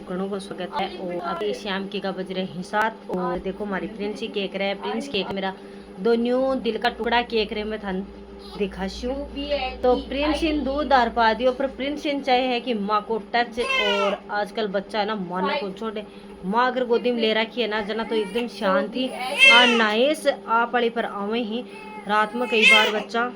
घणों को स्वागत है। और अभी शाम के का बज रहे हैं 7 और देखो हमारी प्रिंस ही केक रहा है। प्रिंस केक मेरा दो न्यू दिल का टुकड़ा केक रहे मैं थान दिखाशू। तो प्रिंस इन दूध दार पा दियो पर प्रिंस इन चाहे है कि माँ को टच। और आजकल बच्चा है ना माना को छोड़े, माँ अगर गोदी में ले रखी है ना जना तो एकदम शांति आ नाइस आ पड़ी पर आवे ही रात में कई बार बच्चा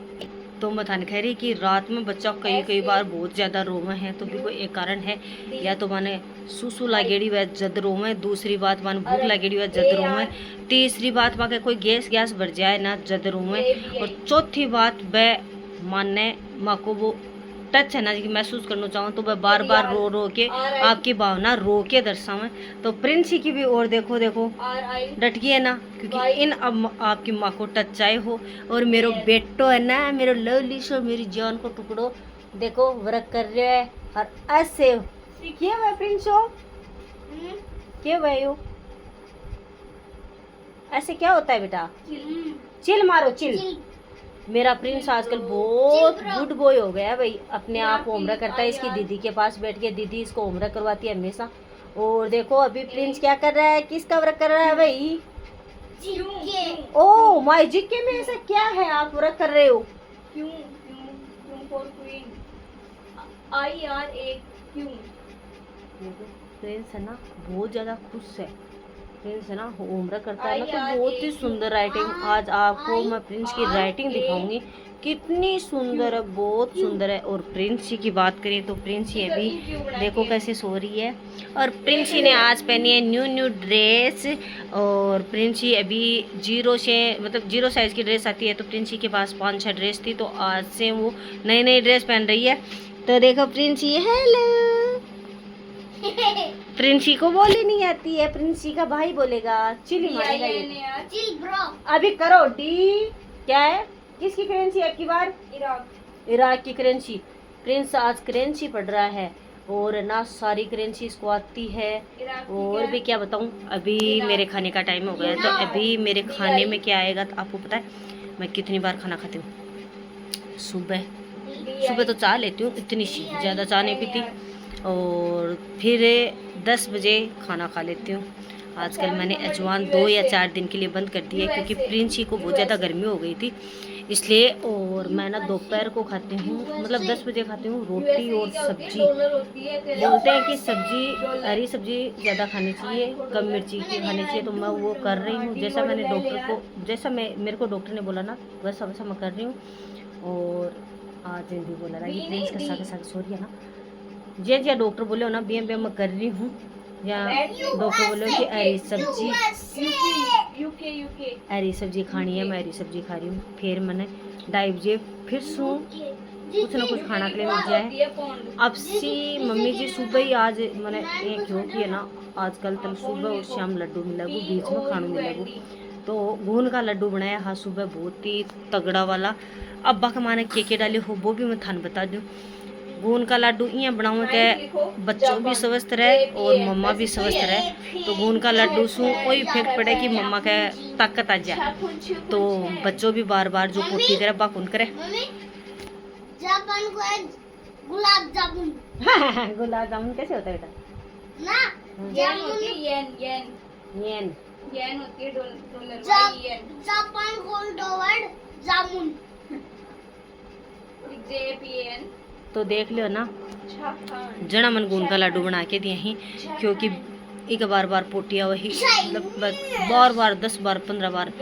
तो मैं थाने कह रही कि रात में बच्चा कई बार बहुत ज़्यादा रोवे हैं। तो भी कोई एक कारण है, या तो माने सुसु लागेड़ी वह जद रोवे, दूसरी बात माने भूख लागेड़ी वह जद रोवे, तीसरी बात माँ कोई गैस बढ़ जाए ना जद रोवे, और चौथी बात वह माने माँ को वो टच है ना कि महसूस करना चाहूँ तो वह बार बार रो के आपकी भावना रो के दर्शावे। तो प्रिंसी की भी और देखो डट गई है ना, क्योंकि इन अब आपकी माँ को टच चाहे हो। और मेरो बेटो है ना, मेरो लवली सो मेरी जान को टुकड़ो देखो वर्क कर रहे है। और ऐसे क्या हुआ प्रिंसो, क्या हुआ यू ऐसे क्या होता है बेटा? चिल मारो चिल। मेरा प्रिंस आजकल बहुत गुड बॉय हो गया है भाई, अपने आप होमवर्क करता है। इसकी दीदी के पास बैठ के दीदी इसको होमवर्क करवाती है हमेशा। और देखो अभी प्रिंस क्या कर रहा है, किसका वर्क कर रहा है भाई? ओ माय जीके में ऐसा क्या है आप वर्क कर रहे हो? क्यों फॉर क्वीन IRA क्यों। प्रिंस है ना बहुत ज्यादा खुश है। प्रिंस है ना होमवर्क करता है ना तो बहुत ही सुंदर राइटिंग। आज आपको मैं प्रिंस की राइटिंग दिखाऊंगी कितनी सुंदर है, बहुत सुंदर है। और प्रिंसी की बात करें तो प्रिंसी अभी देखो कैसे सो रही है। और प्रिंसी ने आज पहनी है न्यू ड्रेस। और प्रिंसी अभी जीरो साइज की ड्रेस आती है तो प्रिंसी के पास 5-6 ड्रेस थी, तो आज से वो नई ड्रेस पहन रही है। तो देखो प्रिंसी हेलो। प्रिंसी को बोले नहीं आती है, प्रिंसी का भाई बोलेगा चिली मारेगा ये। चिल ब्रो अभी करो डी। क्या है, किसकी करेंसी है आपकी बार? इराक की करेंसी। प्रिंस आज करेंसी पढ़ रहा है और ना सारी करेंसी इसको आती है। और भी क्या बताऊं, अभी मेरे खाने का टाइम हो गया है। तो अभी मेरे खाने में क्या आएगा तो आपको पता है मैं कितनी बार खाना खाती हूँ? सुबह तो चाय लेती हूँ, इतनी सी ज़्यादा चाय नहीं पीती। और फिर 10 बजे खाना खा लेती हूँ। आजकल मैंने अजवान 2 या 4 दिन के लिए बंद कर दी है क्योंकि प्रिंसी को बहुत ज़्यादा गर्मी हो गई थी इसलिए। और मैं ना दोपहर को खाती हूँ, मतलब 10 बजे खाती हूँ रोटी और सब्जी। बोलते हैं कि सब्जी हरी सब्जी ज़्यादा खानी चाहिए, कम मिर्ची की खानी चाहिए। तो मैं वो कर रही हूँ जैसा मेरे को डॉक्टर ने बोला ना वैसा मैं कर रही हूँ। और आज हिंदी बोला रहा कि प्रिंस का साग सो रही है ना, जी डॉक्टर बोले हो ना बी मैं कर रही हूँ, या डॉक्टर बोले कि हरी सब्जी हरी सब्जी खानी है, मैं हरी सब्जी खा रही हूँ। फिर मैंने 2:30 बजे फिर सो कुछ ना कुछ खाना के लिए मिल जाए। अब सी मम्मी जी सुबह ही आज मैंने एक क्योंकि है ना आजकल तक सुबह और शाम लड्डू मिलेगू, बीच में खाना मिलेगू। तो घून का लड्डू बनाया हाँ सुबह बहुत ही तगड़ा वाला। अब्बा का माने के डाले हो वो भी मैं थान बता दूँ। गून का लड्डू इं बनाऊँ के बच्चों भी स्वस्थ रहे और मम्मा भी स्वस्थ रहे। तो गून का लड्डू सू कोई इफेक्ट पड़े कि मम्मा के ताकत आ जाए, तो बच्चों भी बार बार जो पोती करे बाकुन करे। गुलाब जामुन गुलाब जामुन कैसे होता है बेटा? ना येन होती है, येन होती है डॉलर जापान गोल्ड ओवर जामुन JPN। तो देख लियो ना जना मन गून का लड्डू बना के दिए ही, क्योंकि एक बार पोटिया वही मतलब बार 10 बार 15 बार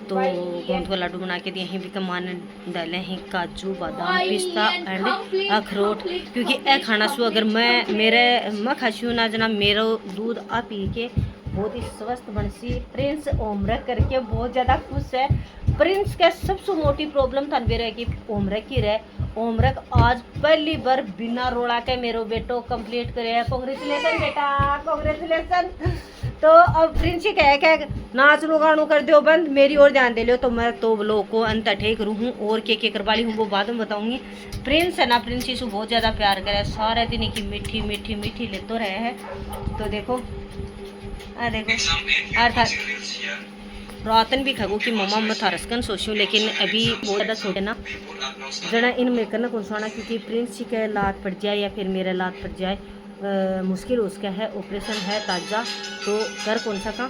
तो गूंद का लड्डू बना के दिए हैं। भी कमान डाले हैं काजू बादाम पिस्ता एंड अखरोट, क्योंकि ए खाना सु अगर मैं खासी ना जना मेरा दूध आ पी के बहुत ही स्वस्थ बनसी। प्रिंस होमवर्क करके बहुत ज़्यादा खुश है। प्रिंस का सबसे मोटी प्रॉब्लम था मेरा कि होमवर्क ही रहे। होमवर्क आज पहली बार बिना रोड़ा के मेरो बेटो कंप्लीट करे है। कांग्रेचुलेसन बेटा, कांग्रेचुलेसन। तो अब प्रिंस कह नाच लो गानों कर दो बंद, मेरी ओर ध्यान दे लो। तो मैं तो लोग को अंत ठेक रू हूँ और के करवाली हूँ वो बाद में बताऊंगी। प्रिंस है ना प्रिंसी से बहुत ज़्यादा प्यार करे, सारे दिन की मीठी ले तो रहे हैं। तो देखो अर्थात रातन भी खगो कि मम्मा मैं थारसकन सोचूं, लेकिन अभी बहुत ज़्यादा छोटे ना जना इन में करना कौन सोना, क्योंकि प्रिंस के लात पड़ जाए या फिर मेरे लात पड़ जाए मुश्किल उसका है, ऑपरेशन है ताजा, तो कर कौन सा का।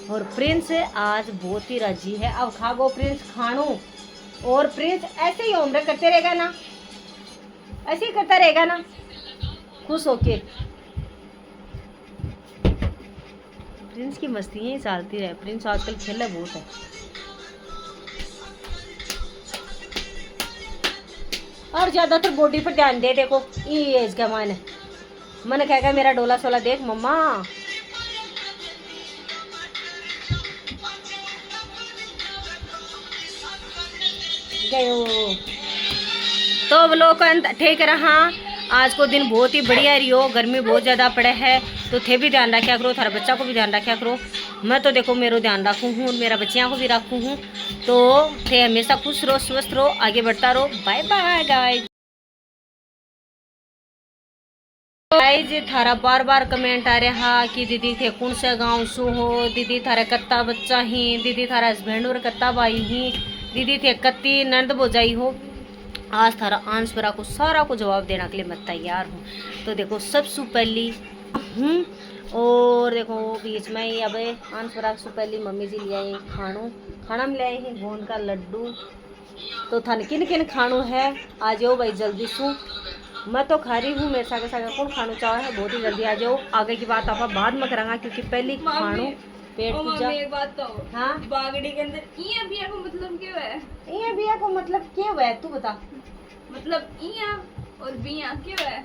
और प्रिंस आज बहुत ही राजी है। अब खागो प्रिंस खानो, और प्रिंस ऐसे ही होमवर्क करते रहेगा ना, ऐसे ही करता रहेगा ना खुश होके। प्रिंस की मस्तियाँ ही चलती रहे। प्रिंस आजकल खेला बहुत है। और ज्यादातर बॉडी पर ध्यान दे। देखो ये एज का मन कहेगा मेरा डोला सोला देख मम्मा। गयो तो व्लॉग का अंत ठीक रहा। आज को दिन बहुत ही बढ़िया रही। गर्मी बहुत ज़्यादा पड़े है, तो थे भी ध्यान रखा करो, थारा बच्चा को भी ध्यान रखा करो। मैं तो देखो मेरो ध्यान रखूँ हूँ और मेरा बच्चियाँ को भी रखूँ हूँ। तो थे हमेशा खुश रहो, स्वस्थ रहो, आगे बढ़ता रहो। Bye bye guys. गाइज थारा बार बार कमेंट आ रहा कि दीदी थे कौन सा गाँव सु हो, दीदी थारा कत्ता बच्चा ही, दीदी थारा हस्बैंड और कत्ता भाई ही, दीदी थे कत्ती नंद बोजाई हो। आज थारा आंसरा को सारा को जवाब देने के लिए मैं तैयार हूँ। तो देखो सबसे पहली हूँ, और देखो बीच में ही अब आंसरा से पहली मम्मी जी ले आई खाना में ले आई है गोंद का लड्डू। तो थाने किन किन खानू है आ जाओ भाई जल्दी सु। मैं तो खा रही हूँ, मेरे सागे सागे कौन खाना चाहे है बहुत ही जल्दी आ जाओ। आगे की बात आप बाद में करांगा, क्योंकि पहली खानू पेट पूजा। एक बात तो हाँ बागड़ी के अंदर इया बिया को मतलब क्या है? इया बिया को मतलब क्या है तू बता। मतलब इया और बिया क्या है?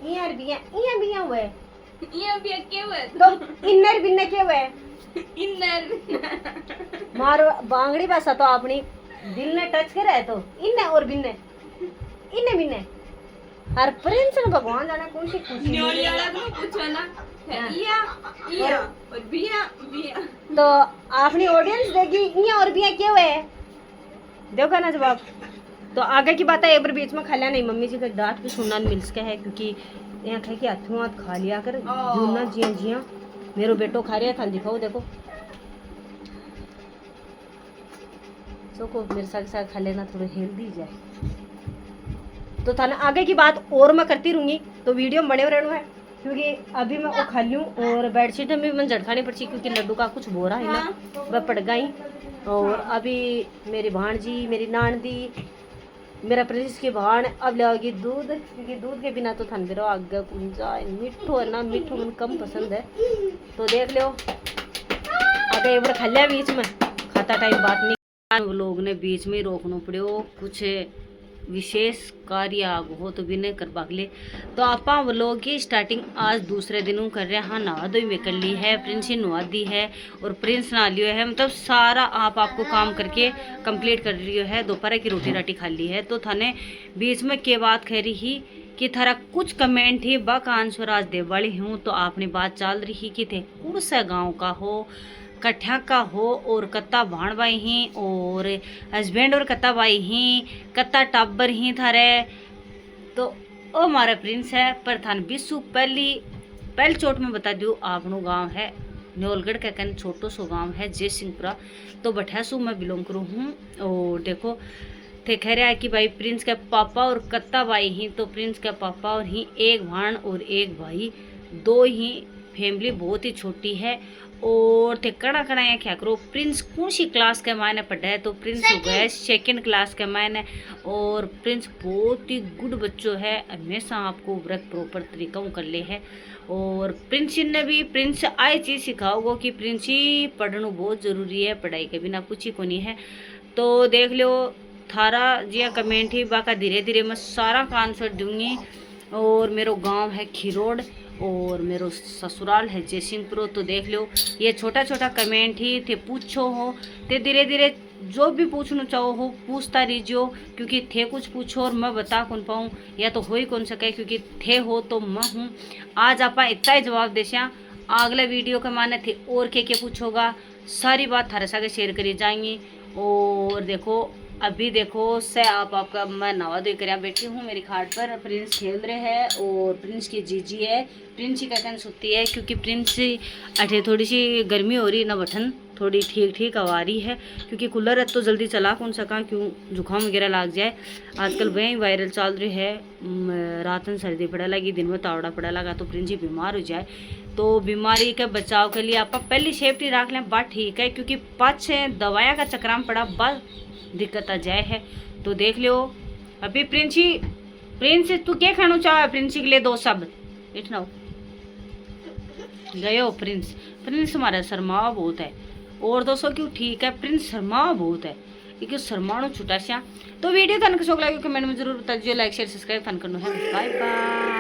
इया बिया हुए इया बिया क्या है? तो इनर बिन्ने क्या हुए? इनर मारो बांगड़ी भाषा तो अपनी दिल ने टच करे है। तो इन्ने और बिन्ने इन्ने बिन्ने हर प्रिंस ने भगवान जाने कौन सी खुशी न्योली वाला तो पूछो ना है इया और बिया बिया। तो अपनी ऑडियंस देगी इया और बिया क्या हुए देखो ना जवाब। तो आगे की बात है एक बार बीच में खा लिया नहीं, मम्मी जी का डांट भी सुनना मिल सके है, क्योंकि यहाँ कहे कि हाथों हाथ खा लिया कर जूना जिया जिया मेरो बेटो खा रहा था। दिखाओ देखो को मेरे साथ खा लेना, थोड़ा हेल्दी जाए। तो थाने आगे की बात और मैं करती रहूँगी, तो वीडियो में बने रहना है, क्योंकि अभी मैं वो खा लूँ और बेडशीट में भी मैं झटकानी पड़ी, क्योंकि लड्डू का कुछ बोरा है ना वह पड़ गई। और अभी मेरी भाणजी मेरी नानदी मेरा प्रिंस की भाण अब लाओगी दूध, क्योंकि दूध के बिना तो थान बिरो आगे कुंजा मिठो है ना, मिठो मन कम पसंद है। तो देख लो आगे एक बार खा लिया बीच में, खाता टाइम बात नहीं। लोग ने बीच में ही रोकना पड़ो, कुछ विशेष कार्य आग हो तो भी नहीं कर पागले। तो आप लोग की स्टार्टिंग आज दूसरे दिन कर रहे। हाँ नहा धोई में कर ली है, प्रिंस नुआ दी है और प्रिंस नहा लियो है, मतलब सारा आपको काम करके कंप्लीट कर लियो है। दोपहर की रोटी राटी खा ली है। तो थाने बीच में के बात कह रही कि थारा कुछ कमेंट ही बक आंसर आज दे वाली हूँ। तो आपने बात चल रही कि थे कौन सा गाँव का हो, कट्ठा का हो और कत्ता भाण भाई ही और हस्बैंड और कत्ता भाई ही कत्ता टाबर ही थारे। तो ओ हमारा प्रिंस है। पर थान बिस्सु पहली चोट में बता दूँ आपनो गांव है न्योलगढ़ का कन छोटो सो गांव है जय सिंहपुरा। तो बठैसू मैं बिलोंग करूँ हूँ। और देखो थे कह रहा है कि भाई प्रिंस के पापा और कत्ता भाई ही, तो प्रिंस के पापा और ही एक भाण और एक भाई, दो ही फैमिली बहुत ही छोटी है। और थे कड़ा या क्या करो प्रिंस कौन सी क्लास के मायने पढ़ा है, तो प्रिंस हो गया सेकंड क्लास के मायने। और प्रिंस बहुत ही गुड बच्चों है, हमेशा आपको वर्क प्रॉपर तरीका कर ले है। और प्रिंस ने भी प्रिंस आई चीज़ सिखाओगे कि प्रिंस ही पढ़ना बहुत ज़रूरी है, पढ़ाई के बिना कुछ ही को नहीं है। तो देख लो थारा जिया कमेंट ही बाका धीरे धीरे मैं सारा का आंसर दूंगी। और मेरो गांव है खिरोड़ और मेरो ससुराल है जयसिंहपुर। तो देख लो ये छोटा छोटा कमेंट ही थे पूछो हो, ते धीरे धीरे जो भी पूछना चाहो हो पूछता रहियो, क्योंकि थे कुछ पूछो और मैं बता कौन पाऊँ या तो हो ही कौन सके, क्योंकि थे हो तो मैं हूँ। आज आप इतना ही जवाब देशा, अगले वीडियो के माने थे और क्या पूछोगा सारी बात थारे साथ शेयर करी जाएंगी। और देखो अभी देखो से आपका मैं नवा धोई कर बैठी हूँ मेरी खाट पर, प्रिंस खेल रहे हैं और प्रिंस की जीजी है, प्रिंस की कहन सुती है, क्योंकि प्रिंस अठे थोड़ी सी गर्मी हो रही ना बठन, थोड़ी ठीक ठीक हवा रही है, क्योंकि कूलर है तो जल्दी चला कौन सका, क्यों जुकाम वगैरह लग जाए। आजकल वही वायरल चल रही है, रात में सर्दी पड़ा लगी, दिन में तावड़ा पड़ा लगा तो प्रिंस जी बीमार हो जाए। तो बीमारी के बचाव के लिए आप पहली सेफ्टी रख लें, बात ठीक है, क्योंकि पाछे दवाइयाँ का चक्कर में पड़ा बस दिक्कत आ जाए है। तो देख लो अभी प्रिंस तू क्या खाना चाहे प्रिंसी के लिए दो शब्द इतना गयो। प्रिंस हमारा शर्मा बहुत है, और दोस्तों क्यों ठीक है, प्रिंस शर्मा बहुत है, क्योंकि शर्माणु छुटा सा। तो वीडियो तन शौक लगे कमेंट में जरूर बता दीजिए, लाइक शेयर सब्सक्राइब फन करना है। Bye bye.